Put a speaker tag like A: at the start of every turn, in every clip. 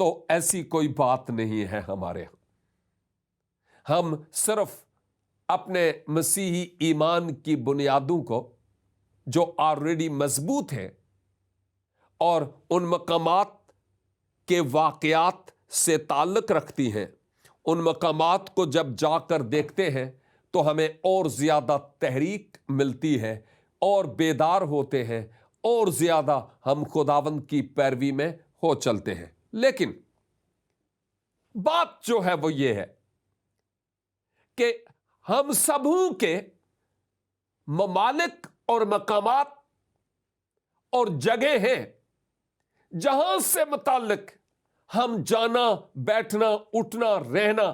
A: تو ایسی کوئی بات نہیں ہے ہمارے ہاں. ہم صرف اپنے مسیحی ایمان کی بنیادوں کو جو آلریڈی مضبوط ہیں اور ان مقامات کے واقعات سے تعلق رکھتی ہیں، ان مقامات کو جب جا کر دیکھتے ہیں تو ہمیں اور زیادہ تحریک ملتی ہے اور بیدار ہوتے ہیں اور زیادہ ہم خداوند کی پیروی میں ہو چلتے ہیں. لیکن بات جو ہے وہ یہ ہے کہ ہم سبوں کے ممالک اور مقامات اور جگہ ہیں جہاں سے متعلق ہم جانا، بیٹھنا، اٹھنا، رہنا،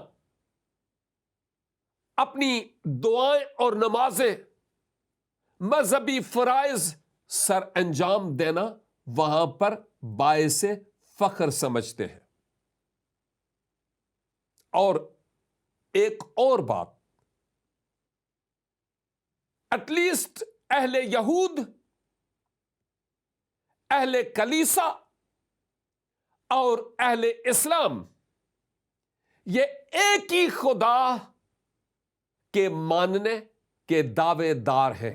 A: اپنی دعائیں اور نمازیں، مذہبی فرائض سر انجام دینا وہاں پر باعث فخر سمجھتے ہیں. اور ایک اور بات، ایٹ لیسٹ اہل یہود، اہل کلیسا اور اہل اسلام یہ ایک ہی خدا کے ماننے کے دعوے دار ہیں.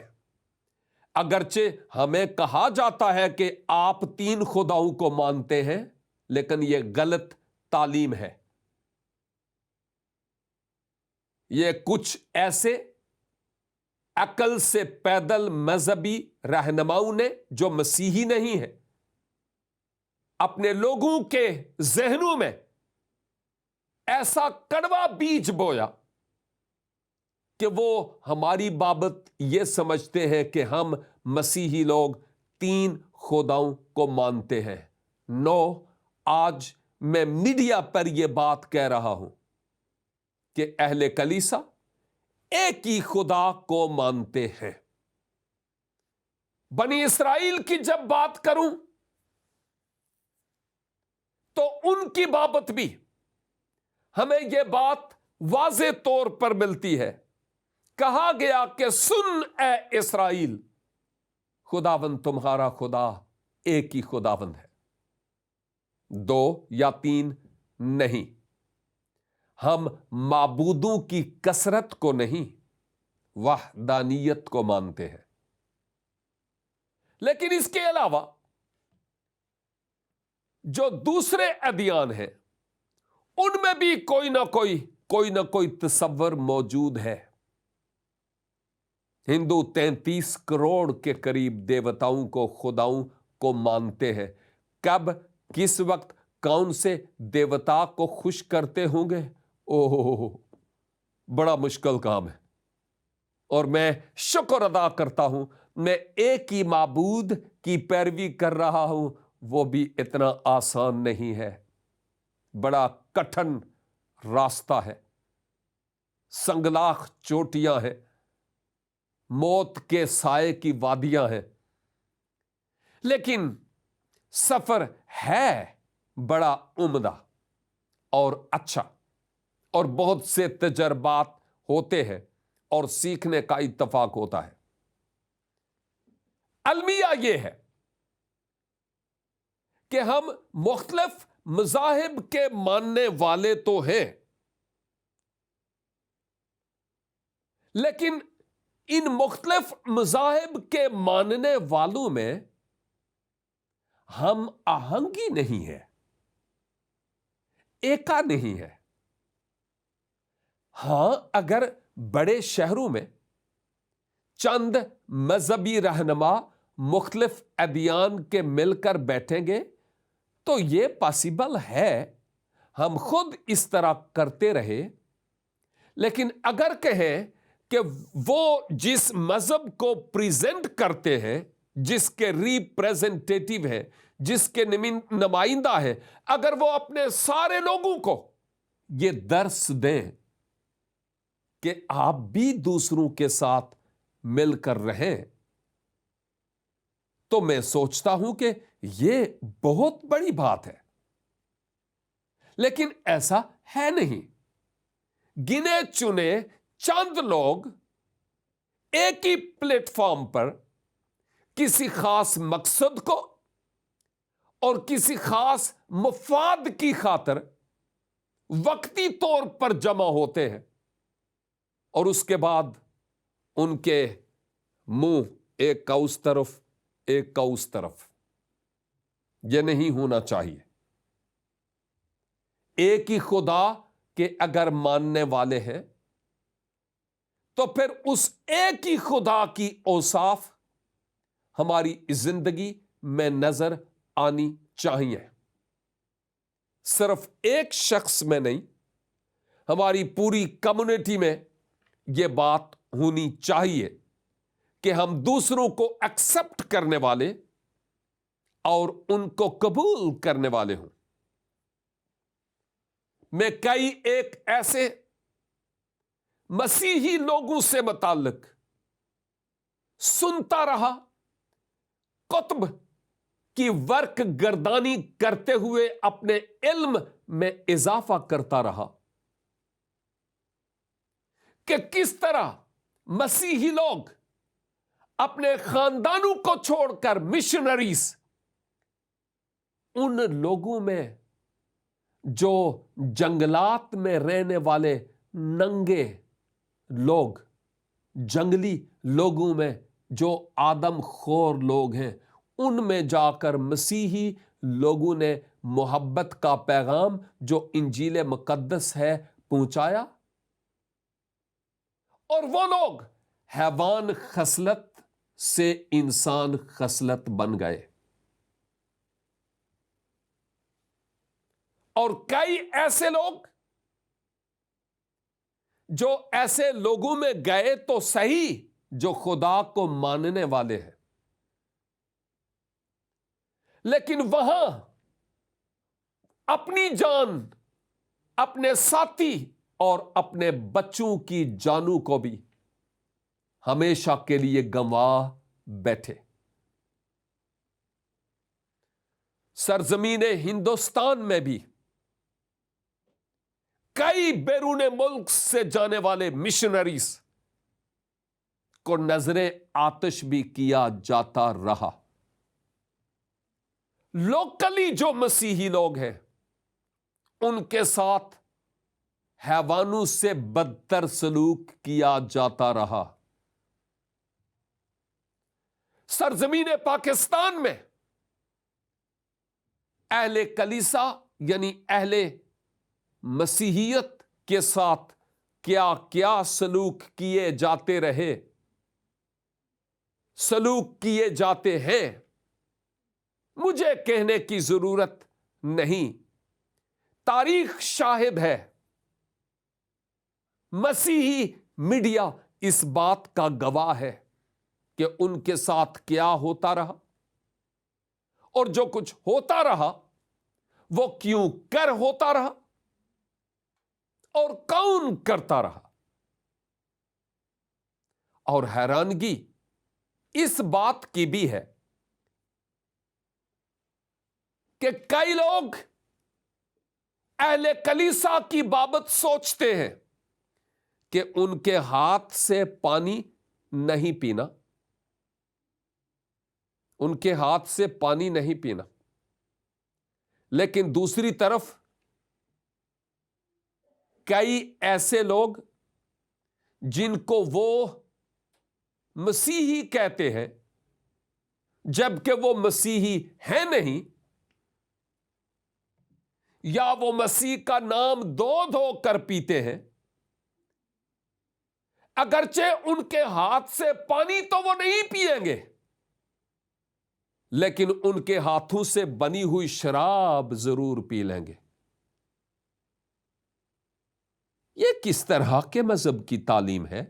A: اگرچہ ہمیں کہا جاتا ہے کہ آپ 3 خداؤں کو مانتے ہیں، لیکن یہ غلط تعلیم ہے. یہ کچھ ایسے عقل سے پیدل مذہبی رہنماؤں نے جو مسیحی نہیں ہیں، اپنے لوگوں کے ذہنوں میں ایسا کڑوا بیج بویا کہ وہ ہماری بابت یہ سمجھتے ہیں کہ ہم مسیحی لوگ 3 خداؤں کو مانتے ہیں. نو، آج میں میڈیا پر یہ بات کہہ رہا ہوں کہ اہل کلیسا ایک ہی خدا کو مانتے ہیں. بنی اسرائیل کی جب بات کروں تو ان کی بابت بھی ہمیں یہ بات واضح طور پر ملتی ہے. کہا گیا کہ سن اے اسرائیل، خداوند تمہارا خدا ایک ہی خداوند ہے، 2 یا 3 نہیں. ہم معبودوں کی کثرت کو نہیں، وحدانیت کو مانتے ہیں. لیکن اس کے علاوہ جو دوسرے ادیان ہیں ان میں بھی کوئی نہ کوئی تصور موجود ہے. ہندو 33 کروڑ کے قریب دیوتاؤں کو، خداؤں کو مانتے ہیں. کب، کس وقت، کون سے دیوتا کو خوش کرتے ہوں گے؟ بڑا مشکل کام ہے. اور میں شکر ادا کرتا ہوں میں ایک ہی معبود کی پیروی کر رہا ہوں. وہ بھی اتنا آسان نہیں ہے، بڑا کٹھن راستہ ہے، سنگلاخ چوٹیاں ہیں، موت کے سائے کی وادیاں ہیں. لیکن سفر ہے بڑا عمدہ اور اچھا، اور بہت سے تجربات ہوتے ہیں اور سیکھنے کا اتفاق ہوتا ہے. المیہ یہ ہے کہ ہم مختلف مذاہب کے ماننے والے تو ہیں، لیکن ان مختلف مذاہب کے ماننے والوں میں ہم آہنگی نہیں ہے، ایکا نہیں ہے. ہاں، اگر بڑے شہروں میں چند مذہبی رہنما مختلف ادیان کے مل کر بیٹھیں گے تو یہ پاسبل ہے، ہم خود اس طرح کرتے رہے. لیکن اگر کہیں کہ وہ جس مذہب کو پریزنٹ کرتے ہیں، جس کے ریپریزنٹیٹیو ہیں، جس کے نمائندہ ہیں، اگر وہ اپنے سارے لوگوں کو یہ درس دیں کہ آپ بھی دوسروں کے ساتھ مل کر رہیں، تو میں سوچتا ہوں کہ یہ بہت بڑی بات ہے. لیکن ایسا ہے نہیں. گنے چنے چند لوگ ایک ہی پلیٹ فارم پر کسی خاص مقصد کو اور کسی خاص مفاد کی خاطر وقتی طور پر جمع ہوتے ہیں اور اس کے بعد ان کے منہ ایک کا اس طرف ایک کا اس طرف. یہ نہیں ہونا چاہیے. ایک ہی خدا کے اگر ماننے والے ہیں تو پھر اس ایک ہی خدا کی اوصاف ہماری زندگی میں نظر آنی چاہیے. صرف ایک شخص میں نہیں، ہماری پوری کمیونٹی میں یہ بات ہونی چاہیے کہ ہم دوسروں کو ایکسپٹ کرنے والے اور ان کو قبول کرنے والے ہوں. میں کئی ایک ایسے مسیحی لوگوں سے متعلق سنتا رہا، کتب کی ورق گردانی کرتے ہوئے اپنے علم میں اضافہ کرتا رہا کہ کس طرح مسیحی لوگ اپنے خاندانوں کو چھوڑ کر مشنریز ان لوگوں میں جو جنگلات میں رہنے والے ننگے لوگ، جنگلی لوگوں میں جو آدم خور لوگ ہیں، ان میں جا کر مسیحی لوگوں نے محبت کا پیغام جو انجیل مقدس ہے پہنچایا، اور وہ لوگ حیوان خصلت سے انسان خصلت بن گئے. اور کئی ایسے لوگ جو ایسے لوگوں میں گئے تو صحیح جو خدا کو ماننے والے ہیں، لیکن وہاں اپنی جان، اپنے ساتھی اور اپنے بچوں کی جانوں کو بھی ہمیشہ کے لیے گنوا بیٹھے. سرزمین ہندوستان میں بھی کئی بیرون ملک سے جانے والے مشنریز کو نظر آتش بھی کیا جاتا رہا. لوکلی جو مسیحی لوگ ہیں ان کے ساتھ حیوانوں سے بدتر سلوک کیا جاتا رہا. سرزمین پاکستان میں اہل کلیسا یعنی اہل مسیحیت کے ساتھ کیا کیا سلوک کیے جاتے رہے، سلوک کیے جاتے ہیں، مجھے کہنے کی ضرورت نہیں. تاریخ شاہد ہے، مسیحی میڈیا اس بات کا گواہ ہے کہ ان کے ساتھ کیا ہوتا رہا اور جو کچھ ہوتا رہا وہ کیوں کر ہوتا رہا اور کون کرتا رہا. اور حیرانگی اس بات کی بھی ہے کہ کئی لوگ اہل کلیسا کی بابت سوچتے ہیں کہ ان کے ہاتھ سے پانی نہیں پینا، ان کے ہاتھ سے پانی نہیں پینا، لیکن دوسری طرف کئی ایسے لوگ جن کو وہ مسیحی کہتے ہیں جبکہ وہ مسیحی ہیں نہیں، یا وہ مسیح کا نام دھو دھو کر پیتے ہیں، اگرچہ ان کے ہاتھ سے پانی تو وہ نہیں پئیں گے لیکن ان کے ہاتھوں سے بنی ہوئی شراب ضرور پی لیں گے. یہ کس طرح کے مذہب کی تعلیم ہے؟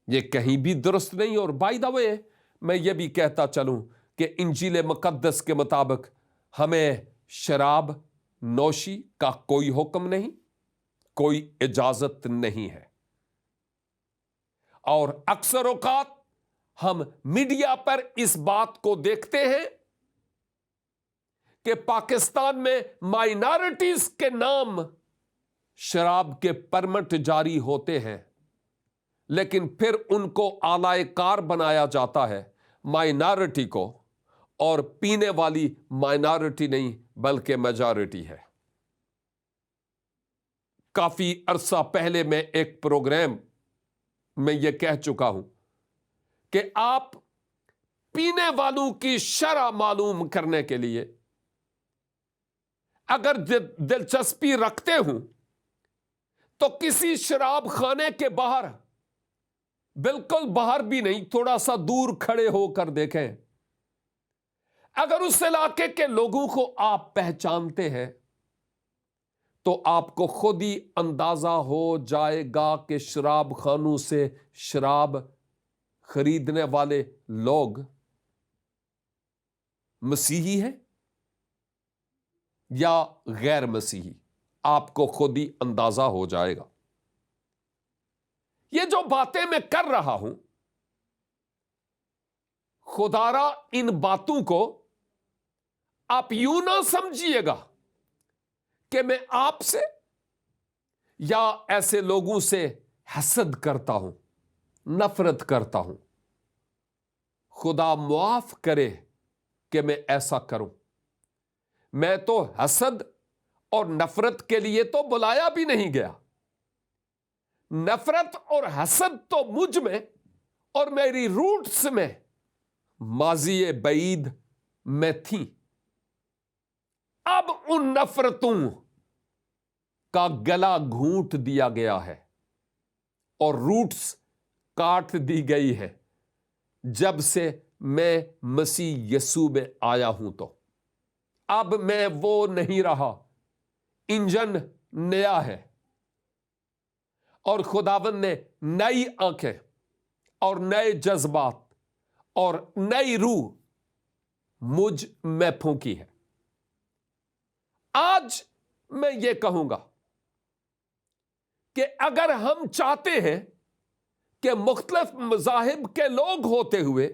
A: یہ کہیں بھی درست نہیں. اور بائی دا وے میں یہ بھی کہتا چلوں کہ انجیل مقدس کے مطابق ہمیں شراب نوشی کا کوئی حکم نہیں، کوئی اجازت نہیں ہے. اور اکثر اوقات ہم میڈیا پر اس بات کو دیکھتے ہیں کہ پاکستان میں مائنارٹیز کے نام شراب کے پرمٹ جاری ہوتے ہیں، لیکن پھر ان کو اعلی کار بنایا جاتا ہے مائنارٹی کو، اور پینے والی مائنارٹی نہیں بلکہ میجارٹی ہے۔ کافی عرصہ پہلے میں ایک پروگرام میں یہ کہہ چکا ہوں کہ آپ پینے والوں کی شرح معلوم کرنے کے لیے اگر دلچسپی رکھتے ہوں تو کسی شراب خانے کے باہر، بالکل باہر بھی نہیں، تھوڑا سا دور کھڑے ہو کر دیکھیں۔ اگر اس علاقے کے لوگوں کو آپ پہچانتے ہیں تو آپ کو خود ہی اندازہ ہو جائے گا کہ شراب خانوں سے شراب خریدنے والے لوگ مسیحی ہیں یا غیر مسیحی، آپ کو خود ہی اندازہ ہو جائے گا۔ یہ جو باتیں میں کر رہا ہوں، خدارا ان باتوں کو آپ یوں نہ سمجھیے گا کہ میں آپ سے یا ایسے لوگوں سے حسد کرتا ہوں، نفرت کرتا ہوں۔ خدا معاف کرے کہ میں ایسا کروں۔ میں تو حسد اور نفرت کے لیے تو بلایا بھی نہیں گیا۔ نفرت اور حسد تو مجھ میں اور میری روٹس میں ماضی بعید میں تھیں۔ اب ان نفرتوں کا گلا گھونٹ دیا گیا ہے اور روٹس کاٹ دی گئی ہے جب سے میں مسیح یسوع میں آیا ہوں۔ تو اب میں وہ نہیں رہا، انجن نیا ہے اور خداوند نے نئی آنکھیں اور نئے جذبات اور نئی روح مجھ میں پھونکی ہے۔ آج میں یہ کہوں گا کہ اگر ہم چاہتے ہیں کہ مختلف مذاہب کے لوگ ہوتے ہوئے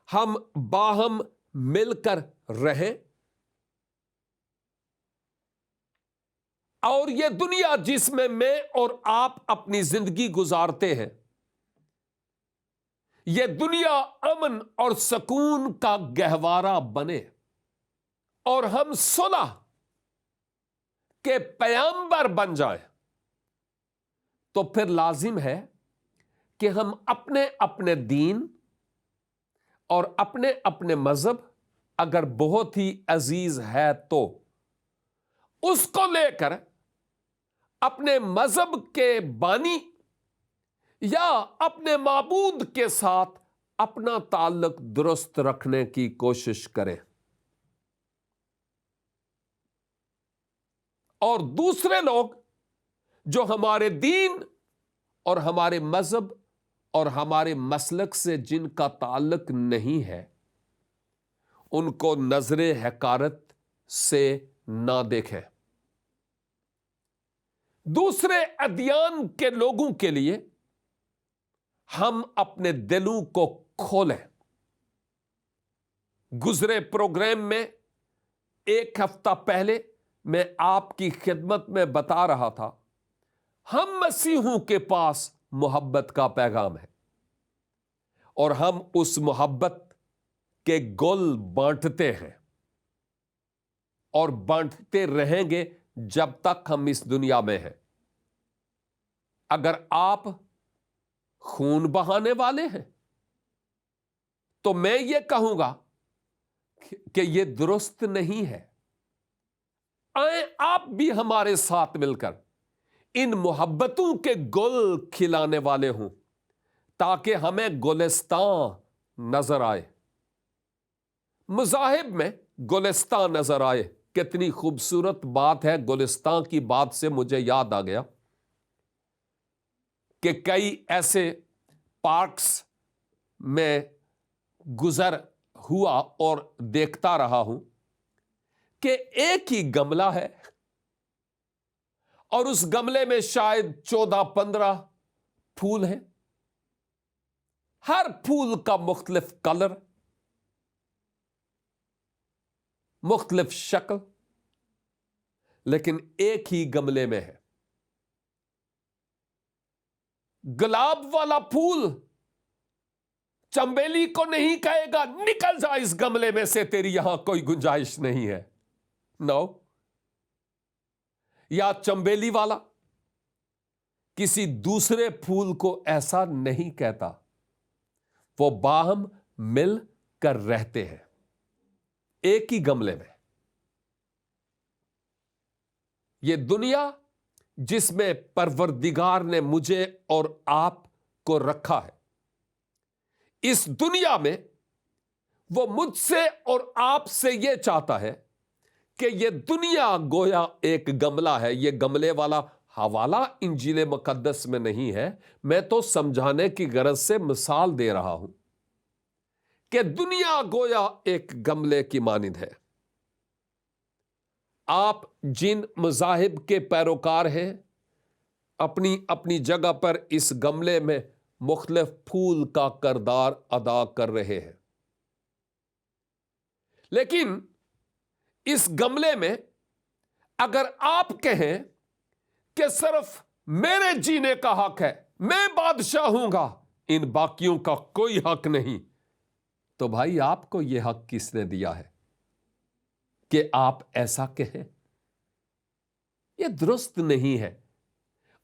A: ہم باہم مل کر رہیں اور یہ دنیا جس میں اور آپ اپنی زندگی گزارتے ہیں، یہ دنیا امن اور سکون کا گہوارہ بنے اور ہم صلح کے پیامبر بن جائیں، تو پھر لازم ہے کہ ہم اپنے اپنے دین اور اپنے اپنے مذہب اگر بہت ہی عزیز ہے تو اس کو لے کر اپنے مذہب کے بانی یا اپنے معبود کے ساتھ اپنا تعلق درست رکھنے کی کوشش کریں، اور دوسرے لوگ جو ہمارے دین اور ہمارے مذہب اور ہمارے مسلک سے جن کا تعلق نہیں ہے، ان کو نظر حقارت سے نہ دیکھیں۔ دوسرے ادیان کے لوگوں کے لیے ہم اپنے دلوں کو کھولیں۔ گزرے پروگرام میں ایک ہفتہ پہلے میں آپ کی خدمت میں بتا رہا تھا، ہم مسیحوں کے پاس محبت کا پیغام ہے اور ہم اس محبت کے گل بانٹتے ہیں اور بانٹتے رہیں گے جب تک ہم اس دنیا میں ہیں۔ اگر آپ خون بہانے والے ہیں تو میں یہ کہوں گا کہ یہ درست نہیں ہے۔ آئیں آپ بھی ہمارے ساتھ مل کر ان محبتوں کے گل کھلانے والے ہوں تاکہ ہمیں گلستان نظر آئے، مذاہب میں گلستان نظر آئے۔ کتنی خوبصورت بات ہے، گلستان کی بات سے مجھے یاد آ گیا کہ کئی ایسے پارکس میں گزر ہوا اور دیکھتا رہا ہوں کہ ایک ہی گملہ ہے اور اس گملے میں شاید 14-15 پھول ہیں، ہر پھول کا مختلف کلر، مختلف شکل، لیکن ایک ہی گملے میں ہے۔ گلاب والا پھول چنبیلی کو نہیں کہے گا نکل جا اس گملے میں سے، تیری یہاں کوئی گنجائش نہیں ہے. نو. یا چنبیلی والا کسی دوسرے پھول کو ایسا نہیں کہتا. وہ باہم مل کر رہتے ہیں ایک ہی گملے میں. یہ دنیا جس میں پروردگار نے مجھے اور آپ کو رکھا ہے، اس دنیا میں وہ مجھ سے اور آپ سے یہ چاہتا ہے کہ یہ دنیا گویا ایک گملہ ہے. یہ گملے والا حوالہ انجیل مقدس میں نہیں ہے، میں تو سمجھانے کی غرض سے مثال دے رہا ہوں کہ دنیا گویا ایک گملے کی مانند ہے. آپ جن مذاہب کے پیروکار ہیں اپنی اپنی جگہ پر اس گملے میں مختلف پھول کا کردار ادا کر رہے ہیں، لیکن اس گملے میں اگر آپ کہیں کہ صرف میرے جینے کا حق ہے، میں بادشاہ ہوں گا، ان باقیوں کا کوئی حق نہیں، تو بھائی آپ کو یہ حق کس نے دیا ہے کہ آپ ایسا کہیں؟ یہ درست نہیں ہے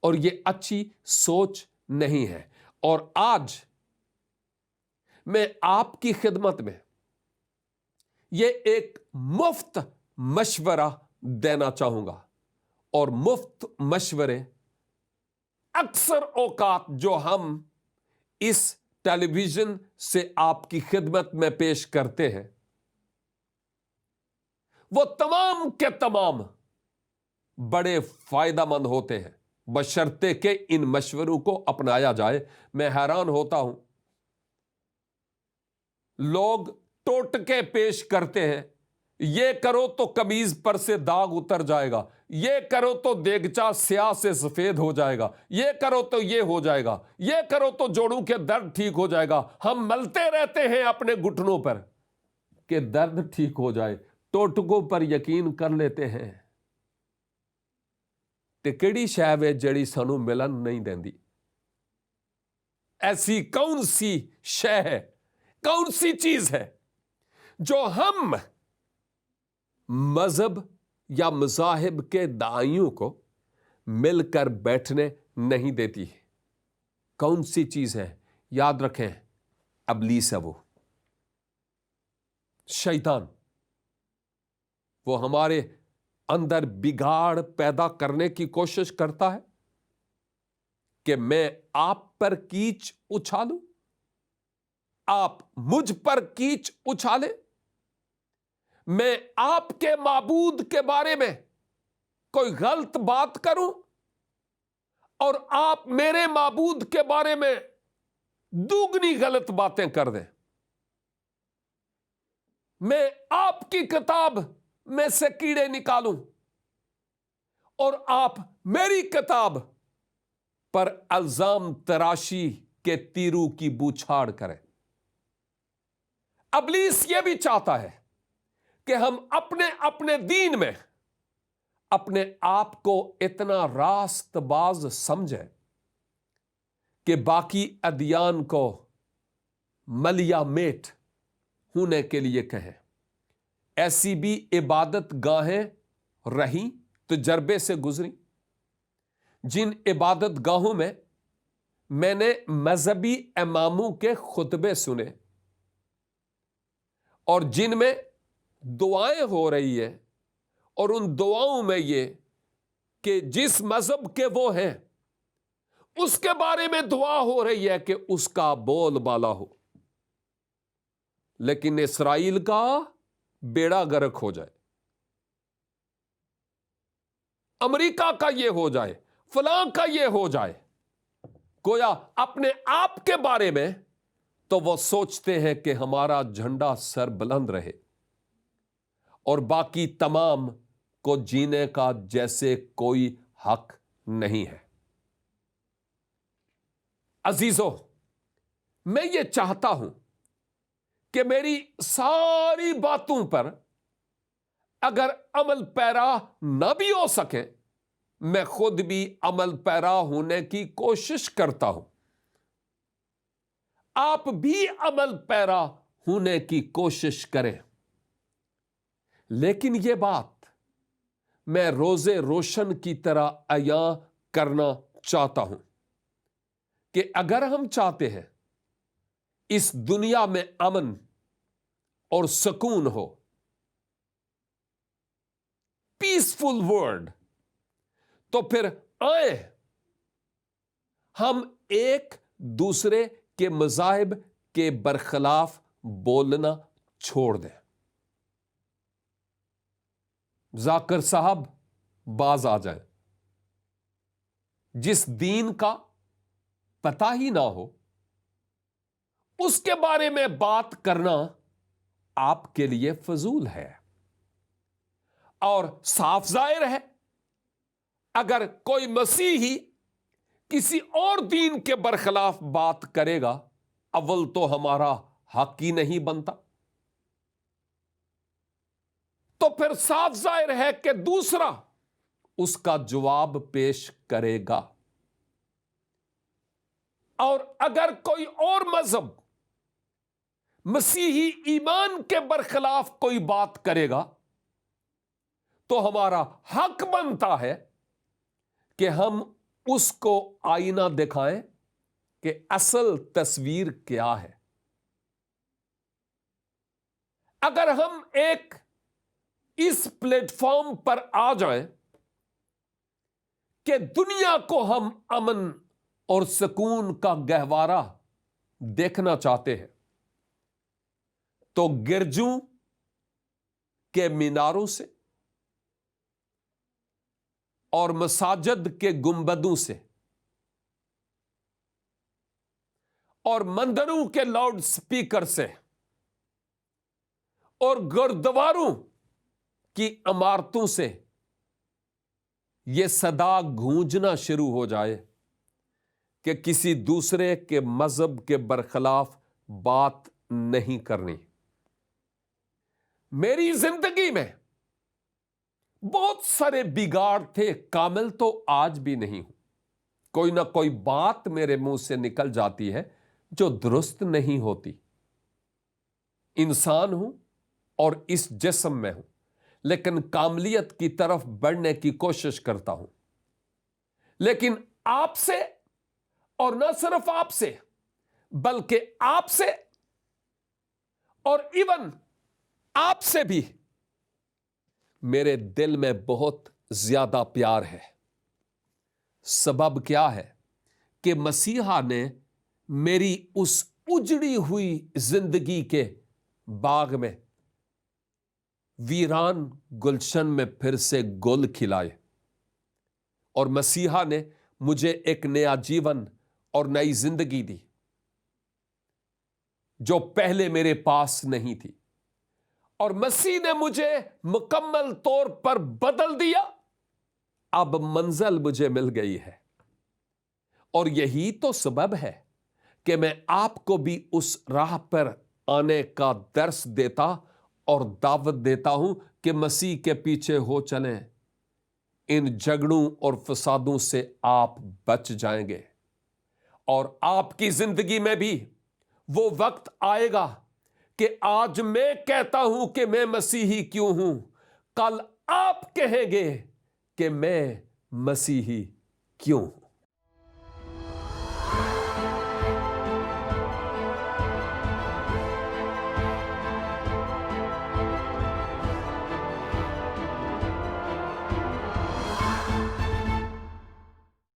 A: اور یہ اچھی سوچ نہیں ہے. اور آج میں آپ کی خدمت میں یہ ایک مفت مشورہ دینا چاہوں گا. اور مفت مشورے اکثر اوقات جو ہم اس ٹیلی ویژن سے آپ کی خدمت میں پیش کرتے ہیں، وہ تمام کے تمام بڑے فائدہ مند ہوتے ہیں بشرطے کہ ان مشوروں کو اپنایا جائے. میں حیران ہوتا ہوں، لوگ ٹوٹکے پیش کرتے ہیں، یہ کرو تو قمیض پر سے داغ اتر جائے گا، یہ کرو تو دیگچا سیاہ سے سفید ہو جائے گا، یہ کرو تو یہ ہو جائے گا، یہ کرو تو جوڑوں کے درد ٹھیک ہو جائے گا. ہم ملتے رہتے ہیں اپنے گھٹنوں پر کہ درد ٹھیک ہو جائے، ٹوٹکوں پر یقین کر لیتے ہیں. تے کیڑی شے وے جڑی سانو ملن نہیں دیندی؟ ایسی کون سی شے ہے، کون سی چیز ہے جو ہم مذہب یا مذاہب کے دائیوں کو مل کر بیٹھنے نہیں دیتی؟ کون سی چیز ہے؟ یاد رکھیں، ابلیس ہے، وہ شیطان. وہ ہمارے اندر بگاڑ پیدا کرنے کی کوشش کرتا ہے کہ میں آپ پر کیچ اچھالوں، آپ مجھ پر کیچ اچھالیں، میں آپ کے معبود کے بارے میں کوئی غلط بات کروں اور آپ میرے معبود کے بارے میں دوگنی غلط باتیں کر دیں. میں آپ کی کتاب میں سے کیڑے نکالوں اور آپ میری کتاب پر الزام تراشی کے تیروں کی بوچھاڑ کریں. ابلیس یہ بھی چاہتا ہے کہ ہم اپنے اپنے دین میں اپنے آپ کو اتنا راست باز سمجھیں کہ باقی ادیان کو ملیا میٹ ہونے کے لیے کہیں. ایسی بھی عبادت گاہیں رہیں، تجربے سے گزری، جن عبادت گاہوں میں نے مذہبی اماموں کے خطبے سنے اور جن میں دعائیں ہو رہی ہیں، اور ان دعاؤں میں یہ کہ جس مذہب کے وہ ہیں اس کے بارے میں دعا ہو رہی ہے کہ اس کا بول بالا ہو، لیکن اسرائیل کا بیڑا غرق ہو جائے، امریکہ کا یہ ہو جائے، فلاں کا یہ ہو جائے. گویا اپنے آپ کے بارے میں تو وہ سوچتے ہیں کہ ہمارا جھنڈا سر بلند رہے اور باقی تمام کو جینے کا جیسے کوئی حق نہیں ہے. عزیزو، میں یہ چاہتا ہوں کہ میری ساری باتوں پر اگر عمل پیرا نہ بھی ہو سکے، میں خود بھی عمل پیرا ہونے کی کوشش کرتا ہوں. آپ بھی عمل پیرا ہونے کی کوشش کریں. لیکن یہ بات میں روزے روشن کی طرح عیاں کرنا چاہتا ہوں کہ اگر ہم چاہتے ہیں اس دنیا میں امن اور سکون ہو، پیسفل ورلڈ، تو پھر آئیں ہم ایک دوسرے کے مذاہب کے برخلاف بولنا چھوڑ دیں. ذاکر صاحب باز آ جائیں. جس دین کا پتہ ہی نہ ہو اس کے بارے میں بات کرنا آپ کے لیے فضول ہے. اور صاف ظاہر ہے اگر کوئی مسیحی کسی اور دین کے برخلاف بات کرے گا، اول تو ہمارا حق ہی نہیں بنتا، تو پھر صاف ظاہر ہے کہ دوسرا اس کا جواب پیش کرے گا. اور اگر کوئی اور مذہب مسیحی ایمان کے برخلاف کوئی بات کرے گا تو ہمارا حق بنتا ہے کہ ہم اس کو آئینہ دکھائیں کہ اصل تصویر کیا ہے. اگر ہم ایک اس پلیٹ فارم پر آ جائیں کہ دنیا کو ہم امن اور سکون کا گہوارہ دیکھنا چاہتے ہیں، تو گرجوں کے میناروں سے اور مساجد کے گنبدوں سے اور مندروں کے لاؤڈ سپیکر سے اور گردواروں کی عمارتوں سے یہ صدا گونجنا شروع ہو جائے کہ کسی دوسرے کے مذہب کے برخلاف بات نہیں کرنی. میری زندگی میں بہت سارے بگاڑ تھے، کامل تو آج بھی نہیں ہوں. کوئی نہ کوئی بات میرے منہ سے نکل جاتی ہے جو درست نہیں ہوتی. انسان ہوں اور اس جسم میں ہوں، لیکن کاملیت کی طرف بڑھنے کی کوشش کرتا ہوں. لیکن آپ سے، اور نہ صرف آپ سے بلکہ آپ سے اور ایون آپ سے بھی میرے دل میں بہت زیادہ پیار ہے. سبب کیا ہے کہ مسیحا نے میری اس اجڑی ہوئی زندگی کے باغ میں، ویران گلشن میں پھر سے گل کھلائے، اور مسیحا نے مجھے ایک نیا جیون اور نئی زندگی دی جو پہلے میرے پاس نہیں تھی. اور مسیح نے مجھے مکمل طور پر بدل دیا. اب منزل مجھے مل گئی ہے، اور یہی تو سبب ہے کہ میں آپ کو بھی اس راہ پر آنے کا درس دیتا اور دعوت دیتا ہوں کہ مسیح کے پیچھے ہو چلیں. ان جھگڑوں اور فسادوں سے آپ بچ جائیں گے، اور آپ کی زندگی میں بھی وہ وقت آئے گا کہ آج میں کہتا ہوں کہ میں مسیحی کیوں ہوں، کل آپ کہیں گے کہ میں مسیحی کیوں ہوں.